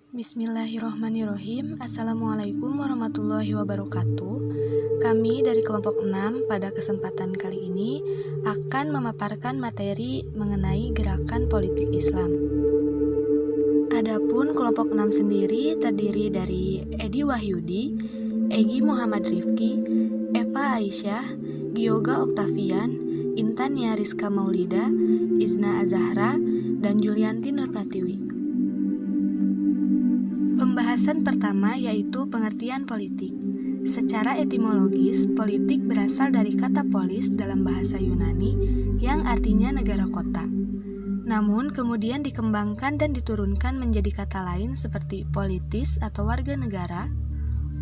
Bismillahirrohmanirrohim. Assalamualaikum warahmatullahi wabarakatuh. Kami dari kelompok 6 pada kesempatan kali ini akan memaparkan materi mengenai gerakan politik Islam. Adapun kelompok 6 sendiri terdiri dari Edi Wahyudi, Egi Muhammad Rifki, Eva Aisyah, Gioga Oktavian, Intan Rizka Maulida, Izna Azahra, dan Julianti Nurpratiwi. Pembahasan pertama yaitu pengertian politik. Secara etimologis, politik berasal dari kata polis dalam bahasa Yunani yang artinya negara kota. Namun kemudian dikembangkan dan diturunkan menjadi kata lain seperti politis atau warga negara,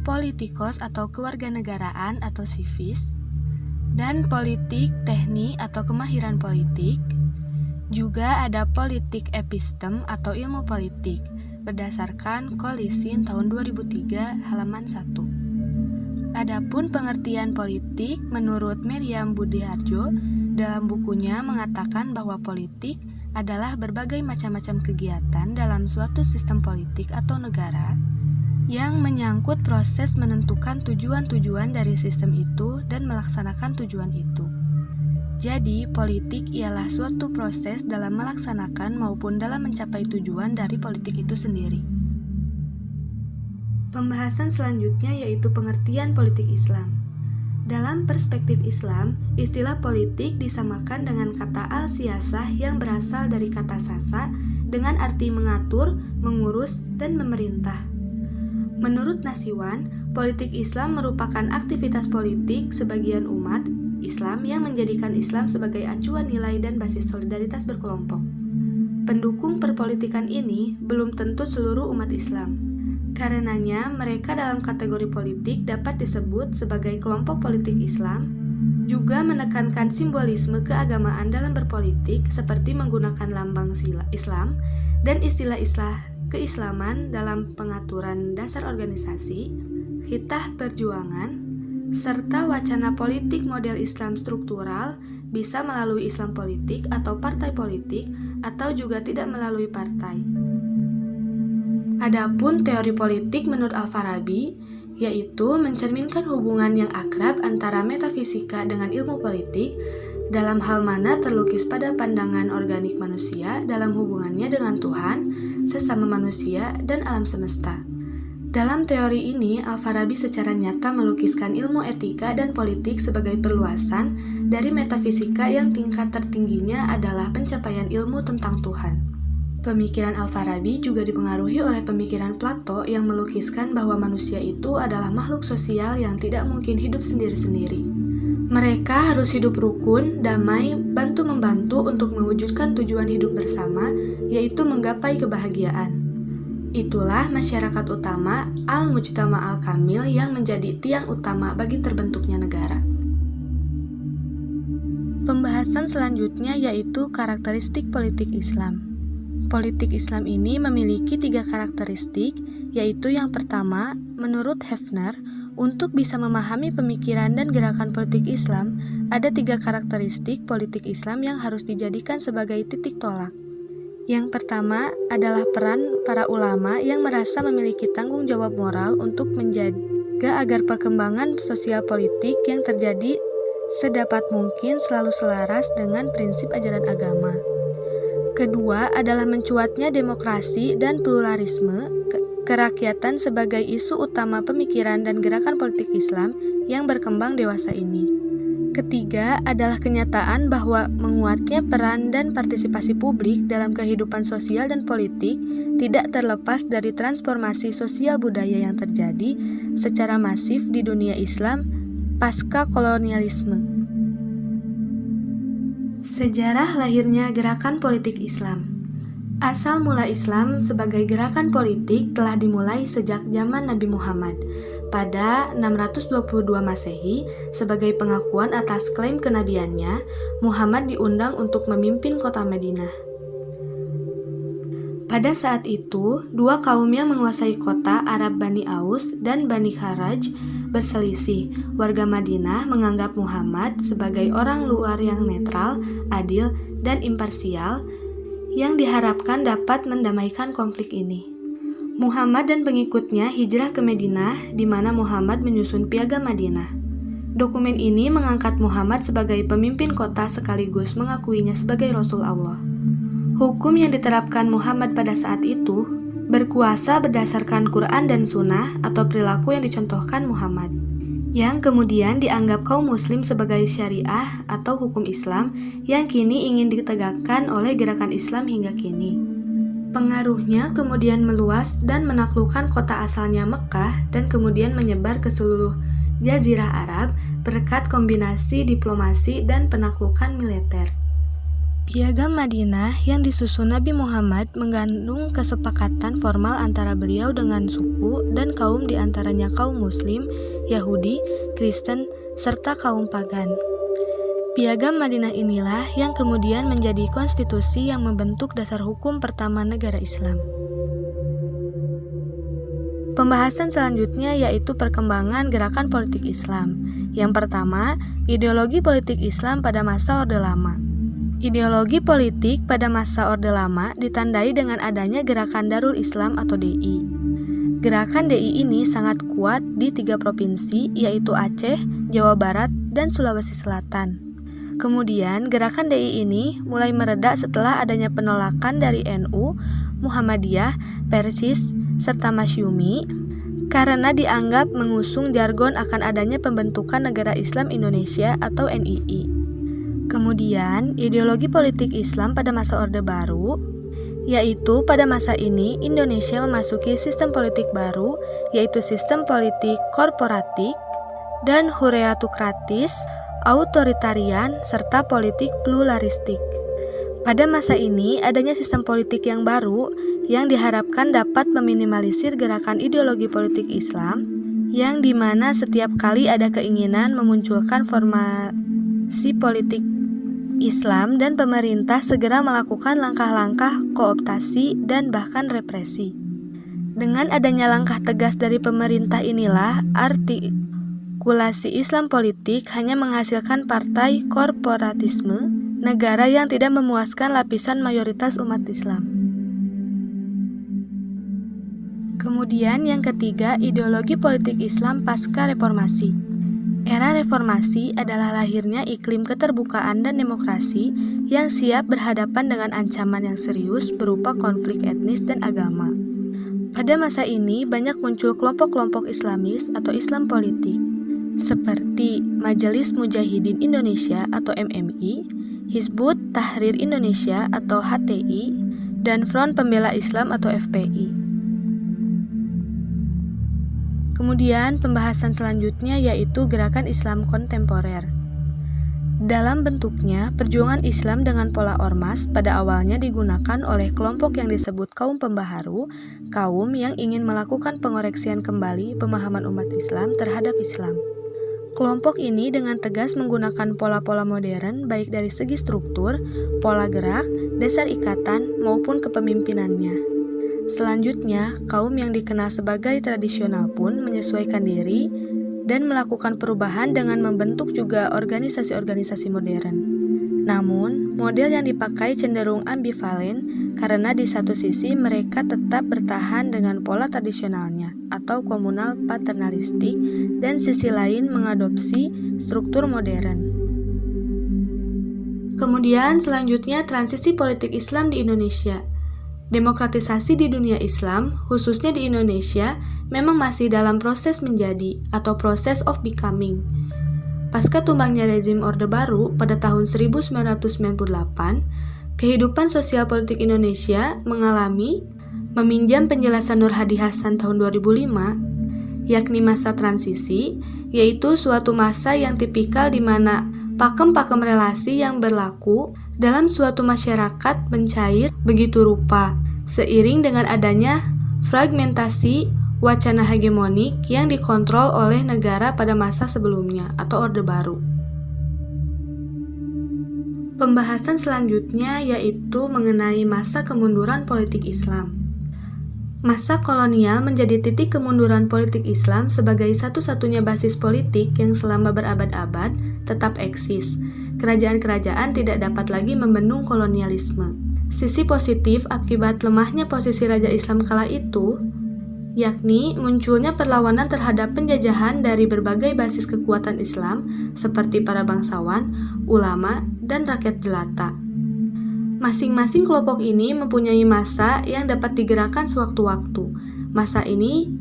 politikos atau kewarganegaraan atau civis, dan politik teknik atau kemahiran politik. Juga ada politik epistem atau ilmu politik berdasarkan Kolisin tahun 2003 halaman 1. Adapun pengertian politik menurut Meriam Budiharjo dalam bukunya mengatakan bahwa politik adalah berbagai macam-macam kegiatan dalam suatu sistem politik atau negara yang menyangkut proses menentukan tujuan-tujuan dari sistem itu dan melaksanakan tujuan itu. Jadi, politik ialah suatu proses dalam melaksanakan maupun dalam mencapai tujuan dari politik itu sendiri. Pembahasan selanjutnya yaitu pengertian politik Islam. Dalam perspektif Islam, istilah politik disamakan dengan kata al-siyasah yang berasal dari kata sasa dengan arti mengatur, mengurus, dan memerintah. Menurut Nasiwan, politik Islam merupakan aktivitas politik sebagian umat Islam yang menjadikan Islam sebagai acuan nilai dan basis solidaritas berkelompok. Pendukung perpolitikan ini belum tentu seluruh umat Islam. Karenanya, mereka dalam kategori politik dapat disebut sebagai kelompok politik Islam, juga menekankan simbolisme keagamaan dalam berpolitik seperti menggunakan lambang Islam dan istilah-istilah keislaman dalam pengaturan dasar organisasi, khitah perjuangan, serta wacana politik model Islam struktural bisa melalui Islam politik atau partai politik atau juga tidak melalui partai. Adapun teori politik menurut Al-Farabi yaitu mencerminkan hubungan yang akrab antara metafisika dengan ilmu politik dalam hal mana terlukis pada pandangan organik manusia dalam hubungannya dengan Tuhan, sesama manusia, dan alam semesta. Dalam teori ini, Al-Farabi secara nyata melukiskan ilmu etika dan politik sebagai perluasan dari metafisika yang tingkat tertingginya adalah pencapaian ilmu tentang Tuhan. Pemikiran Al-Farabi juga dipengaruhi oleh pemikiran Plato yang melukiskan bahwa manusia itu adalah makhluk sosial yang tidak mungkin hidup sendiri-sendiri. Mereka harus hidup rukun, damai, bantu-membantu untuk mewujudkan tujuan hidup bersama, yaitu menggapai kebahagiaan. Itulah masyarakat utama al-mujtama al-kamil yang menjadi tiang utama bagi terbentuknya negara. Pembahasan selanjutnya yaitu karakteristik politik Islam. Politik Islam ini memiliki 3 karakteristik, yaitu yang pertama, menurut Hefner, untuk bisa memahami pemikiran dan gerakan politik Islam, ada 3 karakteristik politik Islam yang harus dijadikan sebagai titik tolak. Yang pertama adalah peran para ulama yang merasa memiliki tanggung jawab moral untuk menjaga agar perkembangan sosial politik yang terjadi sedapat mungkin selalu selaras dengan prinsip ajaran agama. Kedua adalah mencuatnya demokrasi dan pluralisme kerakyatan sebagai isu utama pemikiran dan gerakan politik Islam yang berkembang dewasa ini. Ketiga adalah kenyataan bahwa menguatnya peran dan partisipasi publik dalam kehidupan sosial dan politik tidak terlepas dari transformasi sosial budaya yang terjadi secara masif di dunia Islam pasca kolonialisme. Sejarah lahirnya gerakan politik Islam. Asal mula Islam sebagai gerakan politik telah dimulai sejak zaman Nabi Muhammad. Pada 622 Masehi, sebagai pengakuan atas klaim kenabiannya, Muhammad diundang untuk memimpin kota Madinah. Pada saat itu, 2 kaum yang menguasai kota, Arab Bani Aus dan Bani Kharaj, berselisih. Warga Madinah menganggap Muhammad sebagai orang luar yang netral, adil, dan imparsial, yang diharapkan dapat mendamaikan konflik ini. Muhammad dan pengikutnya hijrah ke Madinah, di mana Muhammad menyusun Piagam Madinah. Dokumen ini mengangkat Muhammad sebagai pemimpin kota sekaligus mengakuinya sebagai Rasul Allah. Hukum yang diterapkan Muhammad pada saat itu berkuasa berdasarkan Quran dan Sunnah atau perilaku yang dicontohkan Muhammad, yang kemudian dianggap kaum muslim sebagai syariah atau hukum Islam yang kini ingin ditegakkan oleh gerakan Islam hingga kini. Pengaruhnya kemudian meluas dan menaklukkan kota asalnya Mekkah dan kemudian menyebar ke seluruh Jazirah Arab berkat kombinasi diplomasi dan penaklukan militer. Piagam Madinah yang disusun Nabi Muhammad mengandung kesepakatan formal antara beliau dengan suku dan kaum diantaranya kaum muslim, Yahudi, Kristen, serta kaum pagan. Piagam Madinah inilah yang kemudian menjadi konstitusi yang membentuk dasar hukum pertama negara Islam. Pembahasan selanjutnya yaitu perkembangan gerakan politik Islam. Yang pertama, ideologi politik Islam pada masa Orde Lama. Ideologi politik pada masa Orde Lama ditandai dengan adanya Gerakan Darul Islam atau DI. Gerakan DI ini sangat kuat di 3 provinsi, yaitu Aceh, Jawa Barat, dan Sulawesi Selatan. Kemudian, gerakan DI ini mulai meredak setelah adanya penolakan dari NU, Muhammadiyah, Persis, serta Masyumi, karena dianggap mengusung jargon akan adanya pembentukan Negara Islam Indonesia atau NII. Kemudian, ideologi politik Islam pada masa Orde Baru, yaitu pada masa ini Indonesia memasuki sistem politik baru, yaitu sistem politik korporatik dan hureatokratis, autoritarian, serta politik pluralistik. Pada masa ini, adanya sistem politik yang baru yang diharapkan dapat meminimalisir gerakan ideologi politik Islam, yang dimana setiap kali ada keinginan memunculkan formasi politik Islam dan pemerintah segera melakukan langkah-langkah kooptasi dan bahkan represi. Dengan adanya langkah tegas dari pemerintah inilah artikulasi Islam politik hanya menghasilkan partai korporatisme negara yang tidak memuaskan lapisan mayoritas umat Islam. Kemudian yang ketiga, ideologi politik Islam pasca reformasi. Era reformasi adalah lahirnya iklim keterbukaan dan demokrasi yang siap berhadapan dengan ancaman yang serius berupa konflik etnis dan agama. Pada masa ini banyak muncul kelompok-kelompok Islamis atau Islam politik, seperti Majelis Mujahidin Indonesia atau MMI, Hizbut Tahrir Indonesia atau HTI, dan Front Pembela Islam atau FPI. Kemudian pembahasan selanjutnya yaitu gerakan Islam kontemporer. Dalam bentuknya, perjuangan Islam dengan pola ormas pada awalnya digunakan oleh kelompok yang disebut kaum pembaharu, kaum yang ingin melakukan pengoreksian kembali pemahaman umat Islam terhadap Islam. Kelompok ini dengan tegas menggunakan pola-pola modern baik dari segi struktur, pola gerak, dasar ikatan, maupun kepemimpinannya. Selanjutnya, kaum yang dikenal sebagai tradisional pun menyesuaikan diri dan melakukan perubahan dengan membentuk juga organisasi-organisasi modern. Namun, model yang dipakai cenderung ambivalen karena di satu sisi mereka tetap bertahan dengan pola tradisionalnya atau komunal paternalistik dan sisi lain mengadopsi struktur modern. Kemudian selanjutnya transisi politik Islam di Indonesia. Demokratisasi di dunia Islam, khususnya di Indonesia, memang masih dalam proses menjadi atau proses of becoming. Pasca tumbangnya rezim Orde Baru pada tahun 1998, kehidupan sosial politik Indonesia mengalami, meminjam penjelasan Nur Hadi Hasan tahun 2005, yakni masa transisi, yaitu suatu masa yang tipikal di mana pakem-pakem relasi yang berlaku dalam suatu masyarakat mencair begitu rupa, seiring dengan adanya fragmentasi wacana hegemonik yang dikontrol oleh negara pada masa sebelumnya atau Orde Baru. Pembahasan selanjutnya yaitu mengenai masa kemunduran politik Islam. Masa kolonial menjadi titik kemunduran politik Islam sebagai satu-satunya basis politik yang selama berabad-abad tetap eksis. Kerajaan-kerajaan tidak dapat lagi membendung kolonialisme. Sisi positif akibat lemahnya posisi Raja Islam kala itu, yakni munculnya perlawanan terhadap penjajahan dari berbagai basis kekuatan Islam seperti para bangsawan, ulama, dan rakyat jelata. Masing-masing kelompok ini mempunyai massa yang dapat digerakkan sewaktu-waktu. Massa ini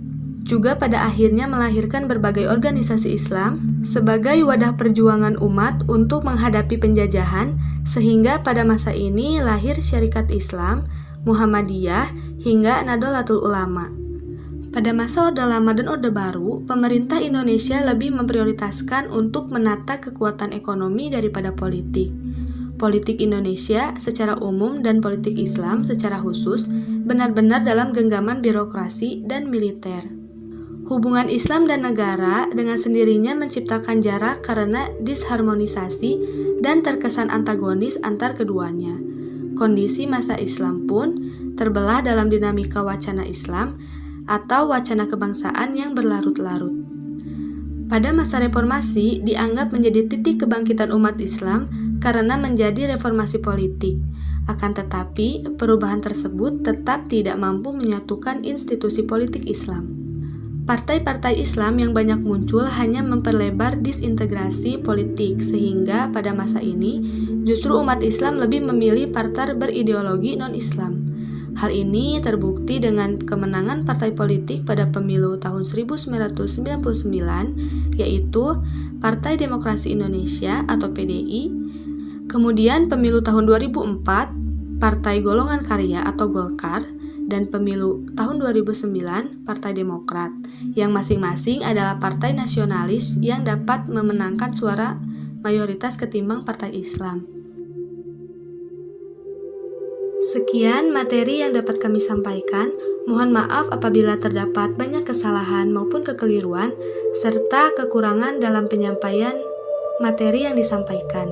juga pada akhirnya melahirkan berbagai organisasi Islam sebagai wadah perjuangan umat untuk menghadapi penjajahan, sehingga pada masa ini lahir Syarikat Islam, Muhammadiyah, hingga Nahdlatul Ulama. Pada masa Orde Lama dan Orde Baru, pemerintah Indonesia lebih memprioritaskan untuk menata kekuatan ekonomi daripada politik. Politik Indonesia secara umum dan politik Islam secara khusus benar-benar dalam genggaman birokrasi dan militer. Hubungan Islam dan negara dengan sendirinya menciptakan jarak karena disharmonisasi dan terkesan antagonis antar keduanya. Kondisi masa Islam pun terbelah dalam dinamika wacana Islam atau wacana kebangsaan yang berlarut-larut. Pada masa reformasi dianggap menjadi titik kebangkitan umat Islam karena menjadi reformasi politik. Akan tetapi, perubahan tersebut tetap tidak mampu menyatukan institusi politik Islam. Partai-partai Islam yang banyak muncul hanya memperlebar disintegrasi politik, sehingga pada masa ini justru umat Islam lebih memilih partai berideologi non-Islam. Hal ini terbukti dengan kemenangan partai politik pada pemilu tahun 1999, yaitu Partai Demokrasi Indonesia atau PDI, kemudian pemilu tahun 2004, Partai Golongan Karya atau Golkar, dan pemilu tahun 2009, Partai Demokrat, yang masing-masing adalah partai nasionalis yang dapat memenangkan suara mayoritas ketimbang partai Islam. Sekian materi yang dapat kami sampaikan. Mohon maaf apabila terdapat banyak kesalahan maupun kekeliruan, serta kekurangan dalam penyampaian materi yang disampaikan.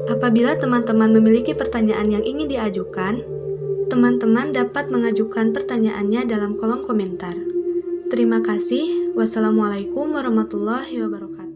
Apabila teman-teman memiliki pertanyaan yang ingin diajukan, teman-teman dapat mengajukan pertanyaannya dalam kolom komentar. Terima kasih. Wassalamualaikum warahmatullahi wabarakatuh.